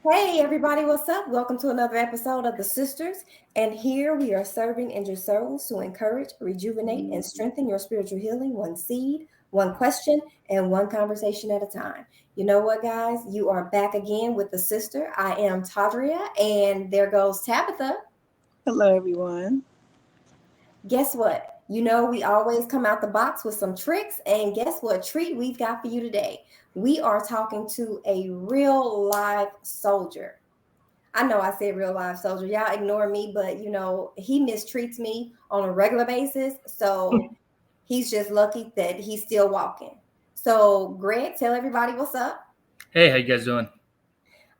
Hey everybody, what's up? Welcome to another episode of The Sisters. And here we are serving injured souls to encourage, rejuvenate, and strengthen your spiritual healing one seed, one question, and one conversation at a time. You know what, guys? You are back again with The Sister. I am Tadria, and there goes Tabitha. Hello, everyone. Guess what? You know, we always come out the box with some tricks, and guess what treat we've got for you today? We are talking to a real live soldier. I know I said real life soldier. Y'all ignore me, but he mistreats me on a regular basis. So he's just lucky that he's still walking. So, Greg, tell everybody what's up. Hey, how you guys doing?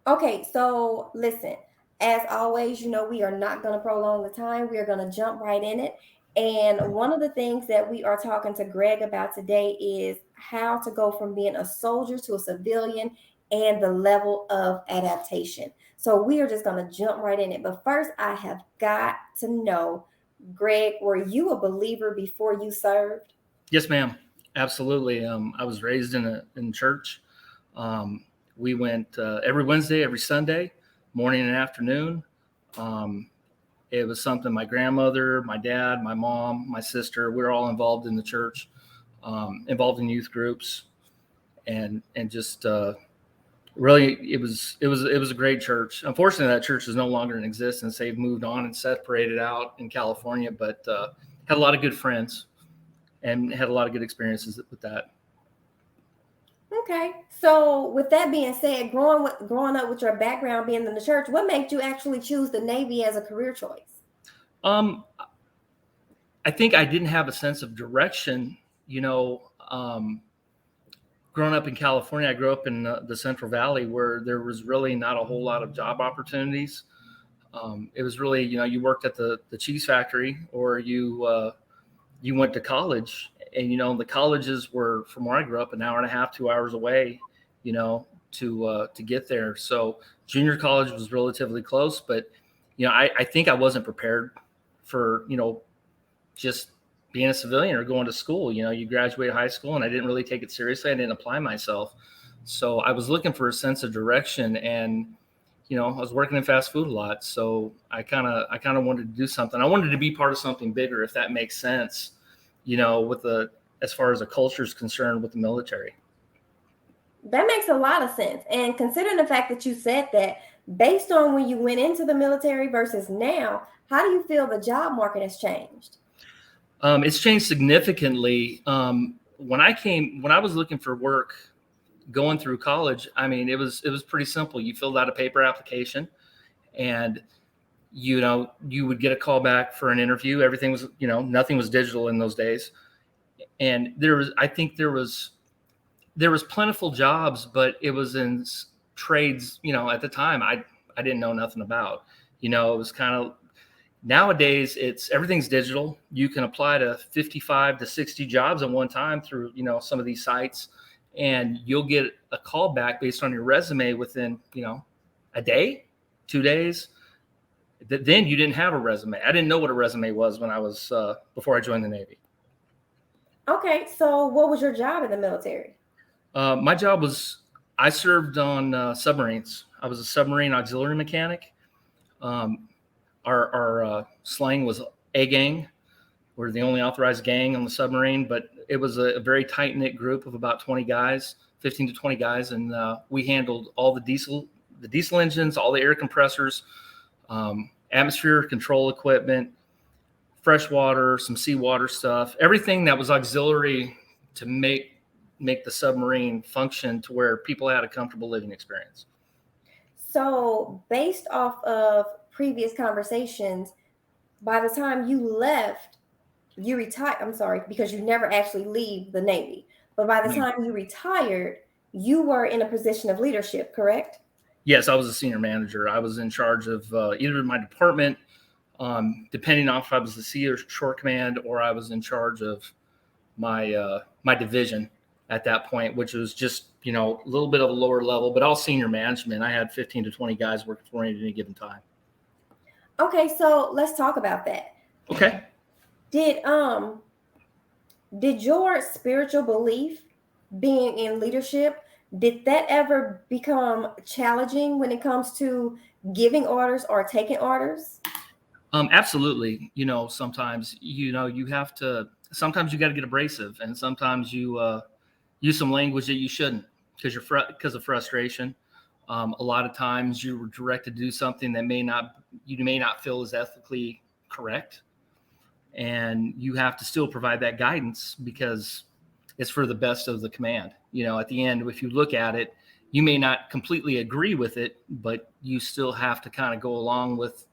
Okay, so listen, as always, we are not going to prolong the time. We are going to jump right in it. And one of the things that we are talking to Greg about today is how to go from being a soldier to a civilian and the level of adaptation. So we are just going to jump right in it. But first, I have got to know, Greg, were you a believer before you served? Yes, ma'am. Absolutely. I was raised in church. Um, we went every Wednesday, every Sunday, morning and afternoon. Um, it was something my grandmother, my dad, my mom, my sister, we were all involved in the church, involved in youth groups, and just really it was a great church. Unfortunately, that church is no longer in existence. They've moved on and separated out in California, but had a lot of good friends and had a lot of good experiences with that. Okay. So with that being said, growing up with your background being in the church, what made you actually choose the Navy as a career choice? Um, I think I didn't have a sense of direction. You know, growing up in California, I grew up in the Central Valley where there was really not a whole lot of job opportunities. It was really, you worked at the cheese factory or you went to college, and the colleges were, from where I grew up, an hour and a half, 2 hours away, to get there. So junior college was relatively close, but I think I wasn't prepared for just being a civilian or going to school. You graduate high school, and I didn't really take it seriously. I didn't apply myself, so I was looking for a sense of direction. And I was working in fast food a lot, so I kind of wanted to do something. I wanted to be part of something bigger, if that makes sense. With the as far as the culture is concerned with the military. That makes a lot of sense. And considering the fact that you said that, based on when you went into the military versus now, how do you feel the job market has changed? It's changed significantly. When I was looking for work, going through college, I mean, it was pretty simple. You filled out a paper application, and you would get a call back for an interview. Everything was, nothing was digital in those days, and I think there was plentiful jobs, but it was in trades. At the time, I didn't know nothing about. It was kind of, nowadays it's everything's digital. You can apply to 55 to 60 jobs at one time through some of these sites, and you'll get a call back based on your resume within a day, 2 days. Then you didn't have a resume. I didn't know what a resume was when I was before I joined the Navy. Okay, so what was your job in the military? My job was, I served on submarines. I was a submarine auxiliary mechanic. Um, our slang was A gang. We're the only authorized gang on the submarine, but it was a very tight knit group of about 20 guys, 15 to 20 guys, and we handled all the diesel engines, all the air compressors, atmosphere control equipment, fresh water, some seawater stuff, everything that was auxiliary to make the submarine function to where people had a comfortable living experience. So, based off of previous conversations, by the time you left, you retired. I'm sorry, because you never actually leave the Navy. But by the No. time you retired, you were in a position of leadership, correct? Yes, I was a senior manager. I was in charge of either my department, depending on if I was the sea or shore command, or I was in charge of my division at that point, which was just a little bit of a lower level, but all senior management. I had 15 to 20 guys working for me at any given time. Okay, so let's talk about that. Okay. Did did your spiritual belief being in leadership, Did that ever become challenging when it comes to giving orders or taking orders? Absolutely. Sometimes, sometimes you got to get abrasive, and sometimes you use some language that you shouldn't because of frustration. A lot of times you were directed to do something that you may not feel is ethically correct. And you have to still provide that guidance because it's for the best of the command. At the end, if you look at it, you may not completely agree with it, but you still have to kind of go along with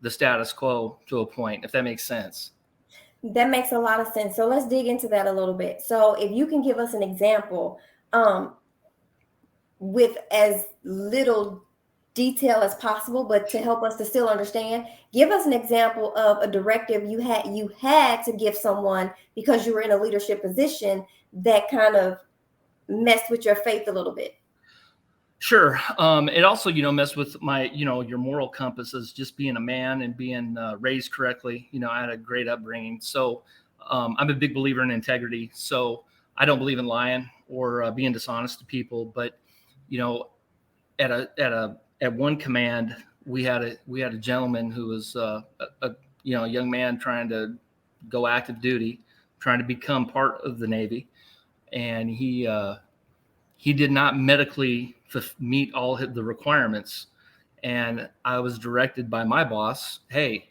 the status quo to a point, if that makes sense. That makes a lot of sense. So let's dig into that a little bit. So if you can give us an example, with as little detail as possible, but to help us to still understand, give us an example of a directive you had to give someone because you were in a leadership position that kind of messed with your faith a little bit. It also, messed with my, your moral compass as just being a man and being raised correctly. I had a great upbringing. So I'm a big believer in integrity. So I don't believe in lying or being dishonest to people. But, at one command, we had a gentleman who was a young man trying to go active duty, trying to become part of the Navy. And he did not medically meet all the requirements. And I was directed by my boss, hey,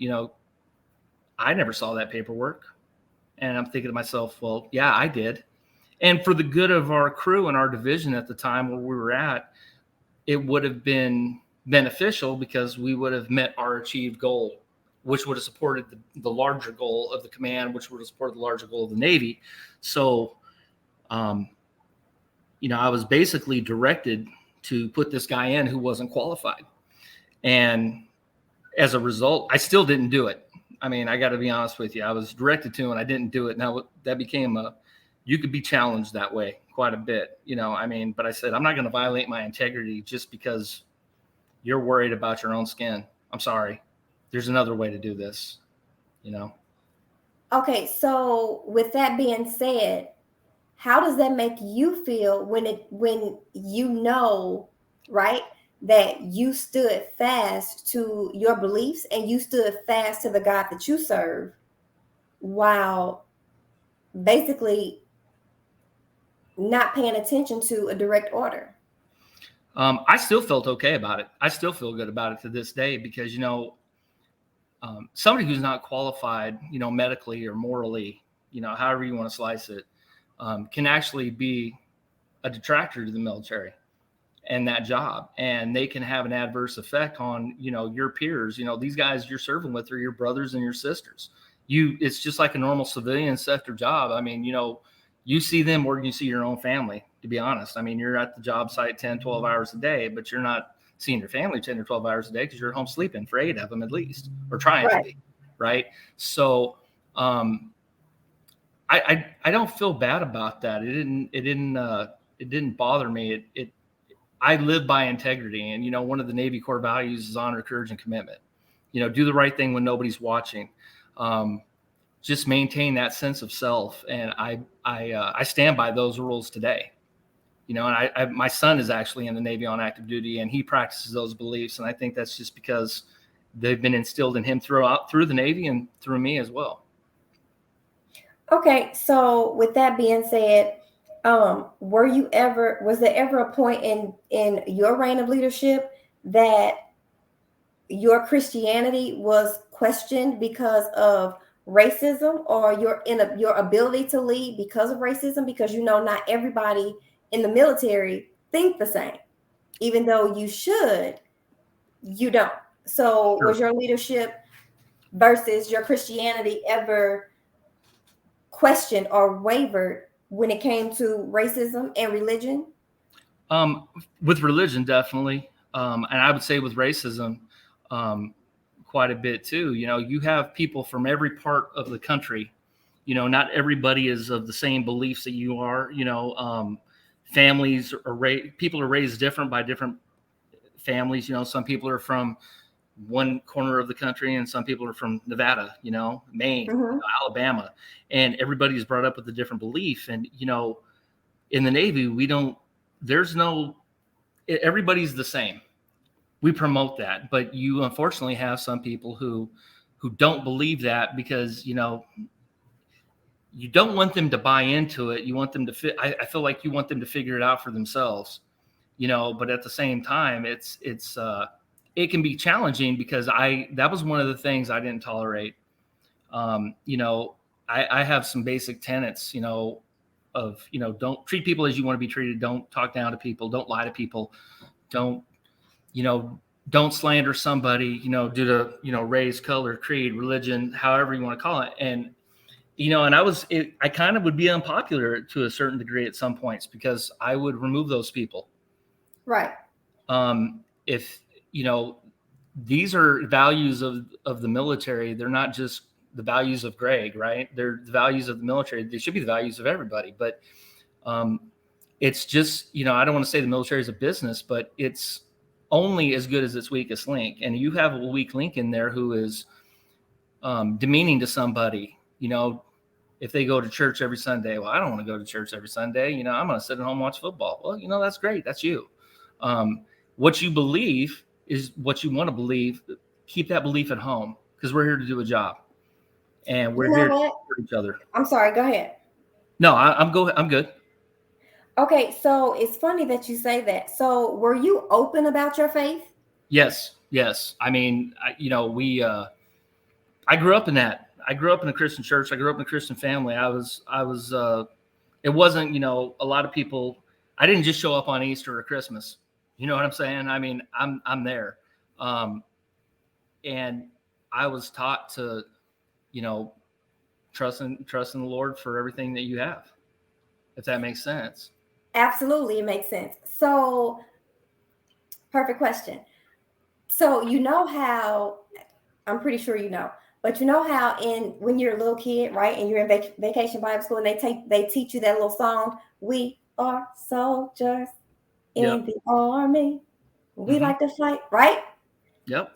I never saw that paperwork. And I'm thinking to myself, well, yeah, I did. And for the good of our crew and our division at the time where we were at, it would have been beneficial because we would have met our achieved goal, which would have supported the larger goal of the command, which would have supported the larger goal of the Navy. So, I was basically directed to put this guy in who wasn't qualified. And as a result, I still didn't do it. I mean, I got to be honest with you. I was directed to and I didn't do it. Now that became you could be challenged that way quite a bit, but I said, I'm not going to violate my integrity just because you're worried about your own skin. I'm sorry. There's another way to do this, Okay, so with that being said, how does that make you feel when right, that you stood fast to your beliefs and you stood fast to the God that you serve while basically not paying attention to a direct order? I still felt okay about it. I still feel good about it to this day because, somebody who's not qualified, medically or morally, however you want to slice it, can actually be a detractor to the military and that job. And they can have an adverse effect on, your peers. These guys you're serving with are your brothers and your sisters. It's just like a normal civilian sector job. I mean, you see them more than you see your own family, to be honest. I mean, you're at the job site 10, 12 hours a day, but you're not seeing your family 10 or 12 hours a day because you're home sleeping for 8 of them at least, or trying to be, right? So I don't feel bad about that. It didn't bother me. I live by integrity. And, one of the Navy core values is honor, courage, and commitment. Do the right thing when nobody's watching. Just maintain that sense of self. And I stand by those rules today. And my son is actually in the Navy on active duty, and he practices those beliefs. And I think that's just because they've been instilled in him through the Navy and through me as well. Okay, so with that being said, was there ever a point in your reign of leadership that your Christianity was questioned because of racism, or your ability to lead because of racism? Because not everybody in the military think the same, even though you should, you don't. So Sure. Was your leadership versus your Christianity ever questioned or wavered when it came to racism and religion? With religion, definitely. And I would say with racism, quite a bit too. You have people from every part of the country. Not everybody is of the same beliefs that you are. Families people are raised different by different families. Some people are from one corner of the country and some people are from Nevada, Maine, Alabama, and everybody's brought up with a different belief. And, in the Navy, we don't there's no, everybody's the same. We promote that, but you unfortunately have some people who don't believe that because, you know, you don't want them to buy into it. You want them to fit. I feel like you want them to figure it out for themselves, you know, but at the same time, it can be challenging because that was one of the things I didn't tolerate. You know, I have some basic tenets, you know, of, you know, don't treat people as you want to be treated. Don't talk down to people. Don't lie to people. Don't, you know, don't slander somebody, you know, due to, you know, race, color, creed, religion, however you want to call it. And, you know, and I kind of would be unpopular to a certain degree at some points because I would remove those people. Right. If, you know, these are values of the military. They're not just the values of Greg, right? They're the values of the military. They should be the values of everybody. But it's just, you know, I don't want to say the military is a business, but it's only as good as its weakest link. And you have a weak link in there who is demeaning to somebody, you know, if they go to church every Sunday. Well, I don't want to go to church every Sunday. You know, I'm going to sit at home and watch football. Well, you know, that's great. That's you. What you believe is what you want to believe. Keep that belief at home because we're here to do a job and we're here to support each other. I'm sorry. Go ahead. No, I'm good. Okay. So it's funny that you say that. So were you open about your faith? Yes. I mean, you know, I grew up in that. I grew up in a Christian church. I grew up in a Christian family. It wasn't, you know, a lot of people, I didn't just show up on Easter or Christmas. You know what I'm saying? I mean, I'm there. And I was taught to, you know, trust in the Lord for everything that you have, if that makes sense. Absolutely. It makes sense. So perfect question. So, you know how, I'm pretty sure you know, but you know how when you're a little kid, right, and you're in vacation Bible school and they teach you that little song, we are soldiers in the army. We like to fight, right? Yep.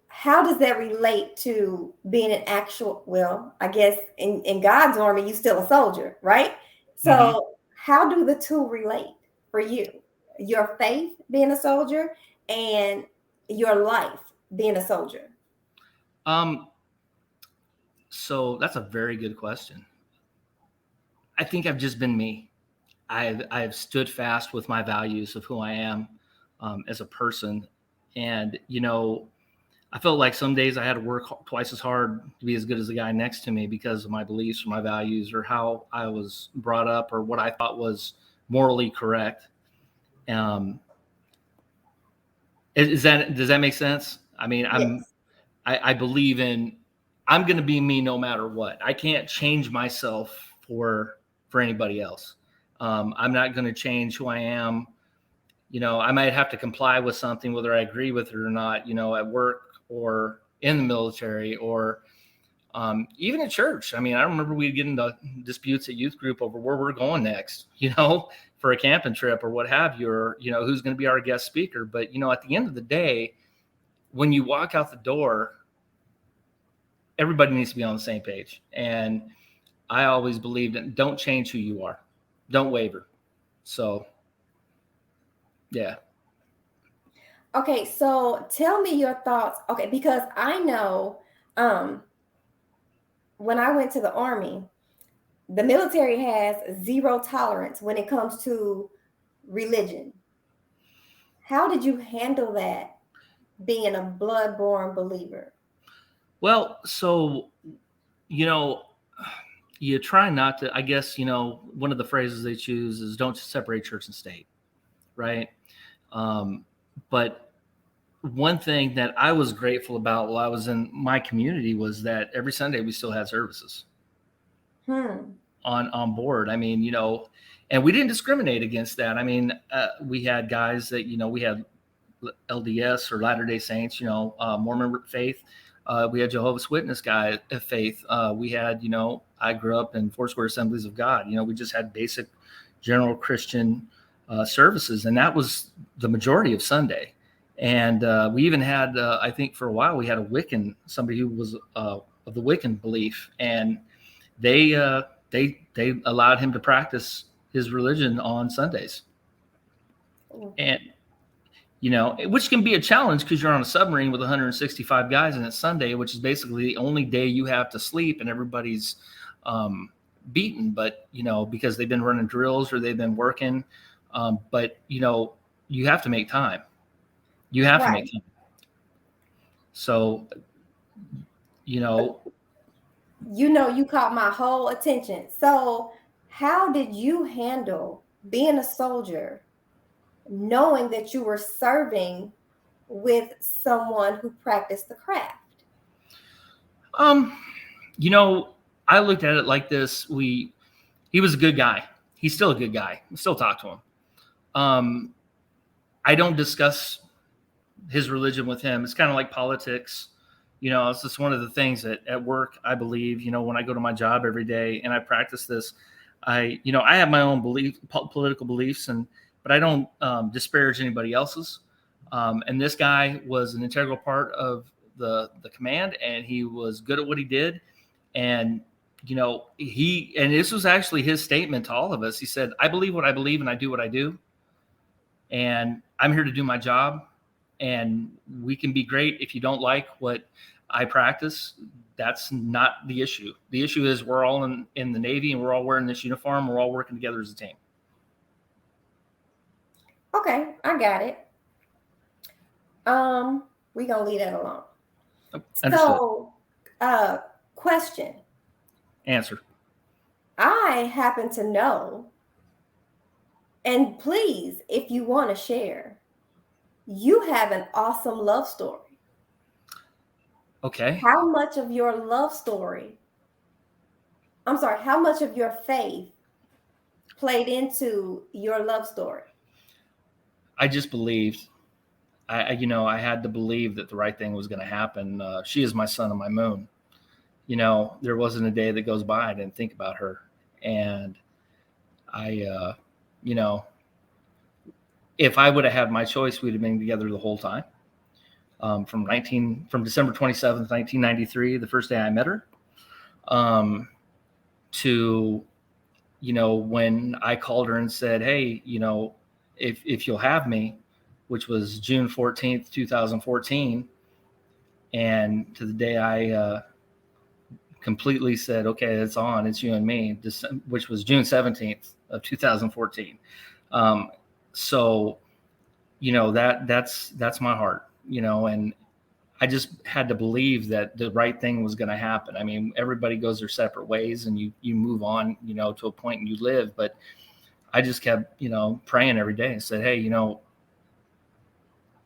How does that relate to being an actual, well, I guess in God's army, you're still a soldier, right? So how do the two relate for you? Your faith being a soldier and your life being a soldier? So that's a very good question. I think I've just been me. I've stood fast with my values of who I am as a person. And, you know, I felt like some days I had to work twice as hard to be as good as the guy next to me because of my beliefs or my values or how I was brought up or what I thought was morally correct. Does that make sense? I mean, Yes. I believe I'm going to be me no matter what. I can't change myself for anybody else. I'm not going to change who I am. You know, I might have to comply with something, whether I agree with it or not, you know, at work or in the military or even at church. I mean, I remember we'd get into disputes at youth group over where we're going next, you know, for a camping trip or what have you, or, you know, who's going to be our guest speaker. But, you know, at the end of the day, when you walk out the door, everybody needs to be on the same page. And I always believed in don't change who you are. Don't waver. So, yeah. Okay, so tell me your thoughts. Okay, because I know when I went to the Army, the military has zero tolerance when it comes to religion. How did you handle that being a blood-born believer? Well, so, you know, you try not to, I guess, you know, one of the phrases they choose is don't separate church and state, right? But one thing that I was grateful about while I was in my community was that every Sunday we still had services on board. I mean, you know, and we didn't discriminate against that. I mean, we had guys that, you know, we had LDS or Latter-day Saints, you know, Mormon faith. We had Jehovah's Witness guy of faith. We had, you know, I grew up in Foursquare Assemblies of God. You know, we just had basic general Christian services. And that was the majority of Sunday. And we even had, I think for a while, we had a Wiccan, somebody who was of the Wiccan belief. And they allowed him to practice his religion on Sundays. Mm. And, which can be a challenge because you're on a submarine with 165 guys and it's Sunday, which is basically the only day you have to sleep and everybody's beaten. But, because they've been running drills or they've been working. But, you have to make time. You have to make time. So, you caught my whole attention. So how did you handle being a soldier, knowing that you were serving with someone who practiced the craft? I looked at it like this. He was a good guy. He's still a good guy. I still talk to him. I don't discuss his religion with him. It's kind of like politics. It's just one of the things that at work, I believe, when I go to my job every day and I practice this, I have my own political beliefs, but I don't disparage anybody else's. And this guy was an integral part of the command, and he was good at what he did. And, and this was actually his statement to all of us. He said, I believe what I believe and I do what I do. And I'm here to do my job. And we can be great. If you don't like what I practice, that's not the issue. The issue is we're all in the Navy and we're all wearing this uniform. We're all working together as a team. Okay, I got it. We're going to leave that alone. Understood. So, question. Answer. I happen to know, and please, if you want to share, you have an awesome love story. Okay. How much of your faith played into your love story? I just believed. I had to believe that the right thing was going to happen. She is my sun and my moon. There wasn't a day that goes by I didn't think about her. And if I would have had my choice, we'd have been together the whole time. From December 27th, 1993, the first day I met her, to, when I called her and said, hey, if you'll have me, which was June 14th, 2014. And to the day I completely said, okay, it's on, it's you and me, which was June 17th of 2014. So, that's my heart, and I just had to believe that the right thing was going to happen. I mean, everybody goes their separate ways and you move on, to a point and you live, but I just kept, praying every day and said, hey,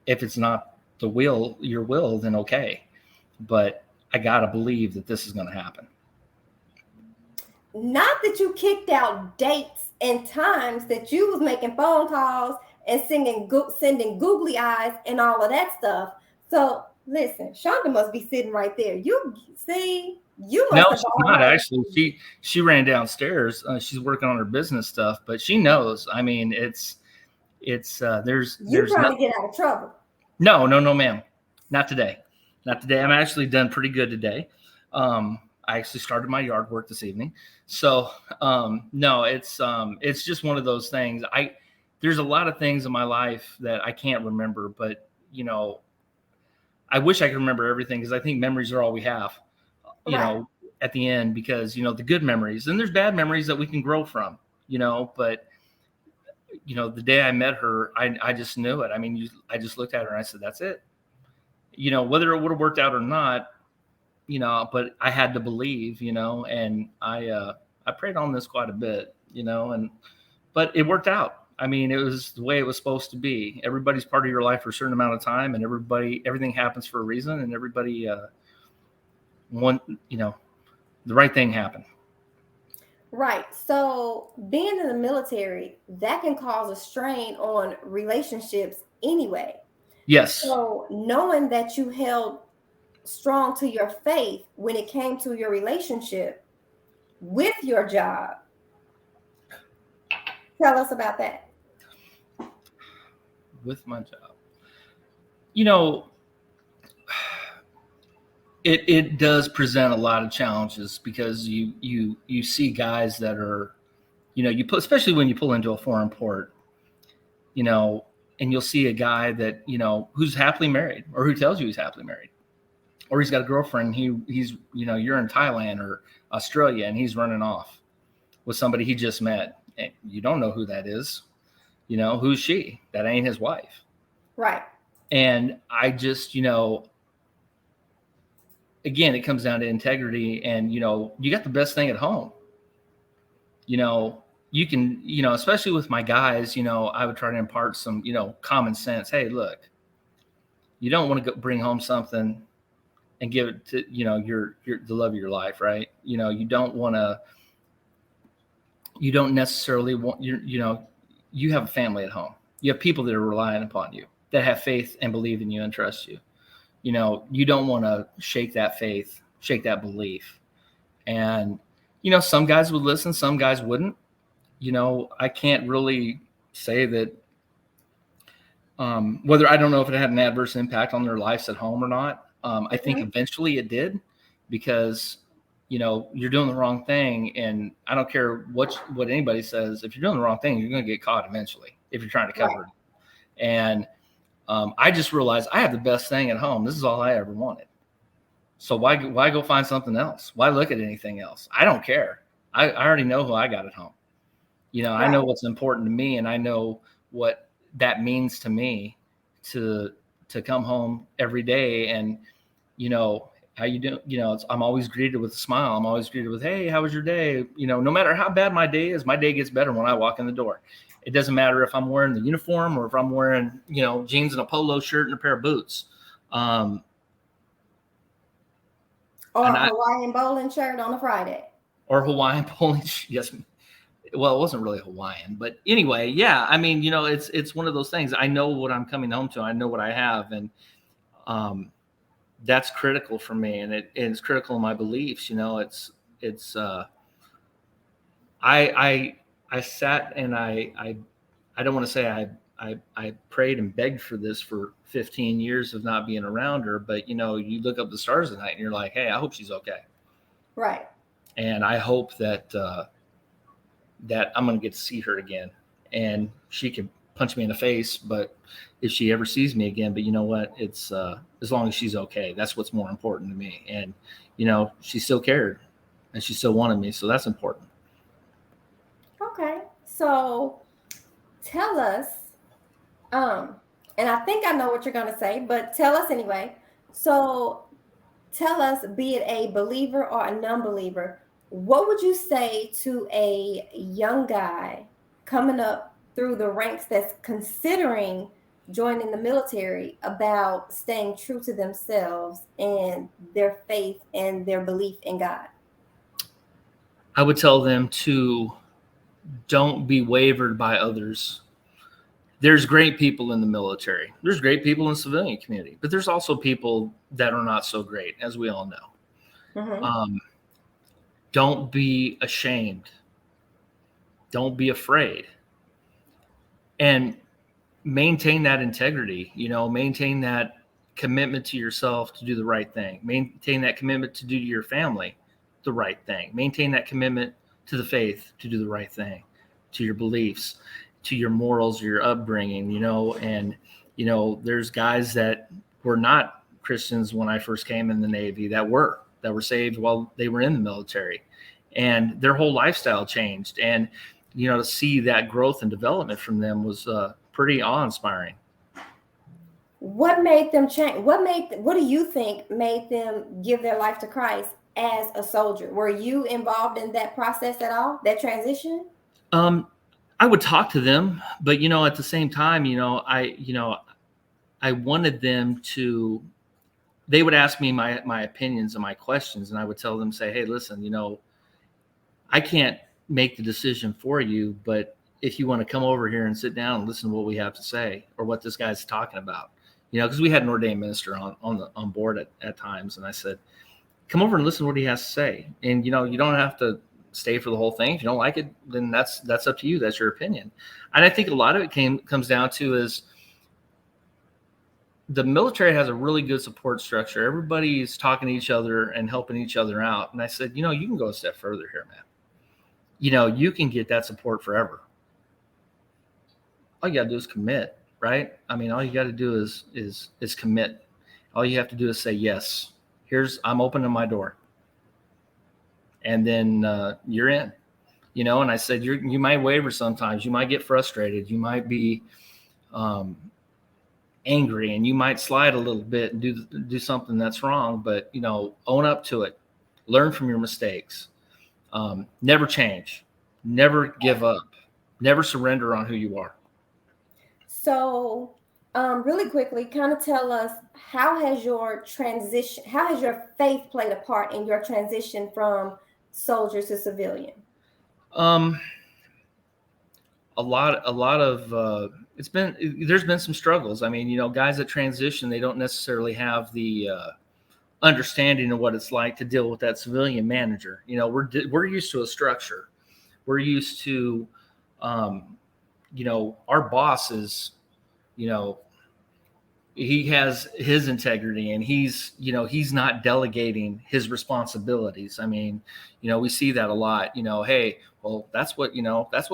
if it's not your will, then okay. But I got to believe that this is going to happen. Not that you kicked out dates and times that you was making phone calls and sending googly eyes and all of that stuff. So listen, Shonda must be sitting right there. You see, you must. No, she's not actually. She ran downstairs. She's working on her business stuff, but she knows. I mean, there's You're trying to get out of trouble. No, ma'am. Not today. I'm actually done pretty good today. I actually started my yard work this evening. So, no, it's just one of those things. There's a lot of things in my life that I can't remember, but I wish I could remember everything because I think memories are all we have, at the end, because, the good memories, and there's bad memories that we can grow from, but the day I met her, I just knew it. I mean, I just looked at her and I said, that's it. Whether it would have worked out or not, but I had to believe, and I prayed on this quite a bit, but it worked out. I mean, it was the way it was supposed to be. Everybody's part of your life for a certain amount of time, and everything happens for a reason, and everybody, the right thing happened. Right. So being in the military, that can cause a strain on relationships anyway. Yes. So knowing that you held strong to your faith when it came to your relationship with your job, tell us about that. With my job, it does present a lot of challenges because you see guys that are, especially when you pull into a foreign port, and you'll see a guy that, who's happily married, or who tells you he's happily married, or he's got a girlfriend. He's, you're in Thailand or Australia and he's running off with somebody he just met. And you don't know who that is. Who's she? That ain't his wife. Right. And I just, again, it comes down to integrity, and, you got the best thing at home. You can, especially with my guys, I would try to impart some, common sense. Hey, look, you don't want to go bring home something and give it to, the love of your life. Right. You don't necessarily want you have a family at home. You have people that are relying upon you, that have faith and believe in you and trust you. You don't want to shake that faith, shake that belief. And, some guys would listen, some guys wouldn't. I can't really say that whether, I don't know if it had an adverse impact on their lives at home or not. I think eventually it did, because, you're doing the wrong thing. And I don't care what anybody says. If you're doing the wrong thing, you're going to get caught eventually if you're trying to cover it. And I just realized I have the best thing at home. This is all I ever wanted. So why go find something else? Why look at anything else? I don't care. I already know who I got at home. I know what's important to me, and I know what that means to me to come home every day. And, how you doing? I'm always greeted with a smile. I'm always greeted with, hey, how was your day? No matter how bad my day is, my day gets better when I walk in the door. It doesn't matter if I'm wearing the uniform or if I'm wearing, jeans and a polo shirt and a pair of boots. Or a Hawaiian bowling shirt on a Friday. Or Hawaiian bowling. Yes. Well, it wasn't really Hawaiian, but anyway, yeah. I mean, it's one of those things. I know what I'm coming home to. I know what I have. And that's critical for me. And it's critical in my beliefs. I sat and I don't want to say I prayed and begged for this for 15 years of not being around her, but you look up the stars at night and you're like, hey, I hope she's okay. Right. And I hope that that I'm going to get to see her again, and she can punch me in the face, but if she ever sees me again, but you know what, it's as long as she's okay, that's what's more important to me. And she still cared and she still wanted me, so that's important. Okay, so tell us, and I think I know what you're going to say, but tell us anyway. So tell us, be it a believer or a non-believer, what would you say to a young guy coming up through the ranks that's considering joining the military about staying true to themselves and their faith and their belief in God? I would tell them to don't be wavered by others. There's great people in the military. There's great people in the civilian community, but there's also people that are not so great, as we all know. Mm-hmm. Don't be ashamed. Don't be afraid. And maintain that integrity, maintain that commitment to yourself to do the right thing. Maintain that commitment to do to your family the right thing. Maintain that commitment to the faith to do the right thing, to your beliefs, to your morals, your upbringing, and, there's guys that were not Christians when I first came in the Navy that were saved while they were in the military, and their whole lifestyle changed. And, to see that growth and development from them was pretty awe-inspiring. What made them change? What do you think made them give their life to Christ as a soldier? Were you involved in that process at all, that transition? I would talk to them, but, at the same time, I wanted them to, they would ask me my opinions and my questions, and I would tell them, say, hey, listen, I can't make the decision for you, but if you want to come over here and sit down and listen to what we have to say, or what this guy's talking about, because we had an ordained minister on board at times. And I said, come over and listen to what he has to say. And, you don't have to stay for the whole thing. If you don't like it, then that's up to you. That's your opinion. And I think a lot of it comes down to is the military has a really good support structure. Everybody's talking to each other and helping each other out. And I said, you can go a step further here, man. you can get that support forever. All you got to do is commit, right? I mean, all you got to do is commit. All you have to do is say, yes, I'm opening my door. And then you're in, and I said, you might waver sometimes. You might get frustrated. You might be angry, and you might slide a little bit and do something that's wrong, but own up to it. Learn from your mistakes. Never change. Never give up. Never surrender on who you are. So, really quickly, kind of tell us, how has your faith played a part in your transition from soldier to civilian? A lot of there's been some struggles. I mean, guys that transition, they don't necessarily have the understanding of what it's like to deal with that civilian manager. We're used to a structure. We're used to, our boss is, he has his integrity, and he's not delegating his responsibilities. I mean, we see that a lot. Hey, well, that's what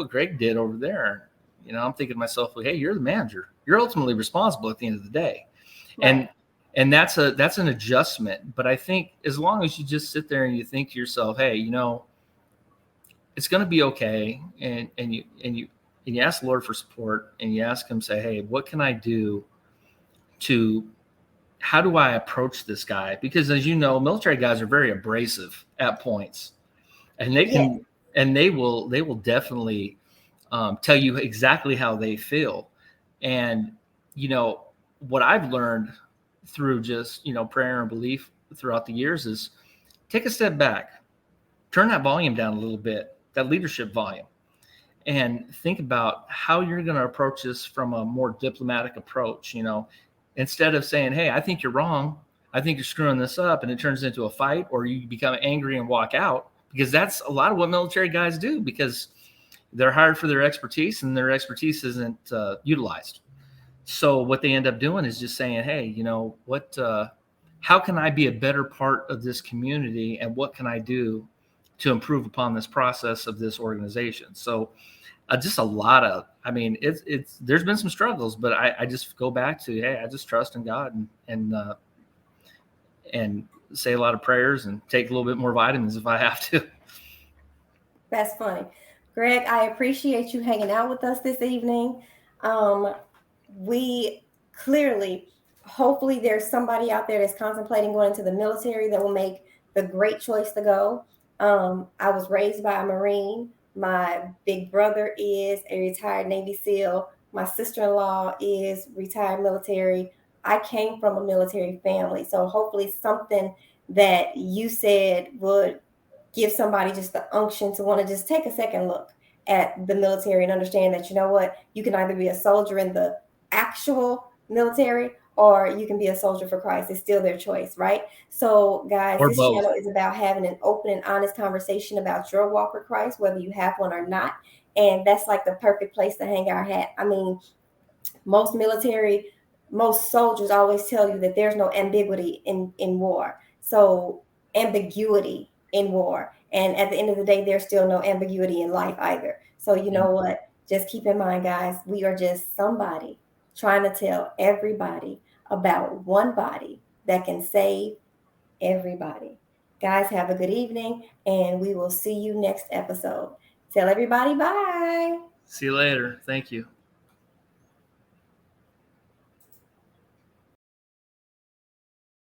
Greg did over there. I'm thinking to myself, well, hey, you're the manager. You're ultimately responsible at the end of the day. Right. And that's an adjustment. But I think as long as you just sit there and you think to yourself, hey, it's going to be okay, and you ask the Lord for support, and you ask him, say, hey, what can I do how do I approach this guy? Because as you know, military guys are very abrasive at points, and they will definitely tell you exactly how they feel. And, what I've learned through just, prayer and belief throughout the years is take a step back, turn that volume down a little bit, that leadership volume, and think about how you're going to approach this from a more diplomatic approach. Instead of saying, hey, I think you're wrong, I think you're screwing this up, and it turns into a fight, or you become angry and walk out, because that's a lot of what military guys do, because they're hired for their expertise, and their expertise isn't utilized. So what they end up doing is just saying, hey, how can I be a better part of this community, and what can I do to improve upon this process of this organization? So just a lot of, there's been some struggles, but I just go back to, hey, I just trust in God, and say a lot of prayers and take a little bit more vitamins if I have to. That's funny. Greg, I appreciate you hanging out with us this evening. We clearly, hopefully there's somebody out there that's contemplating going into the military that will make the great choice to go. I was raised by a Marine. My big brother is a retired Navy SEAL. My sister-in-law is retired military. I came from a military family. So hopefully something that you said would give somebody just the unction to want to just take a second look at the military and understand that, you can either be a soldier in the actual military, or you can be a soldier for Christ. It's still their choice, right? So, guys, this channel is about having an open and honest conversation about your walk with Christ, whether you have one or not. And that's like the perfect place to hang our hat. I mean, most soldiers always tell you that there's no ambiguity in war. So, ambiguity in war. And at the end of the day, there's still no ambiguity in life either. So, you know what? Just keep in mind, guys, we are just somebody trying to tell everybody about one body that can save everybody. Guys, have a good evening, and we will see you next episode. Tell everybody bye. See you later. Thank you.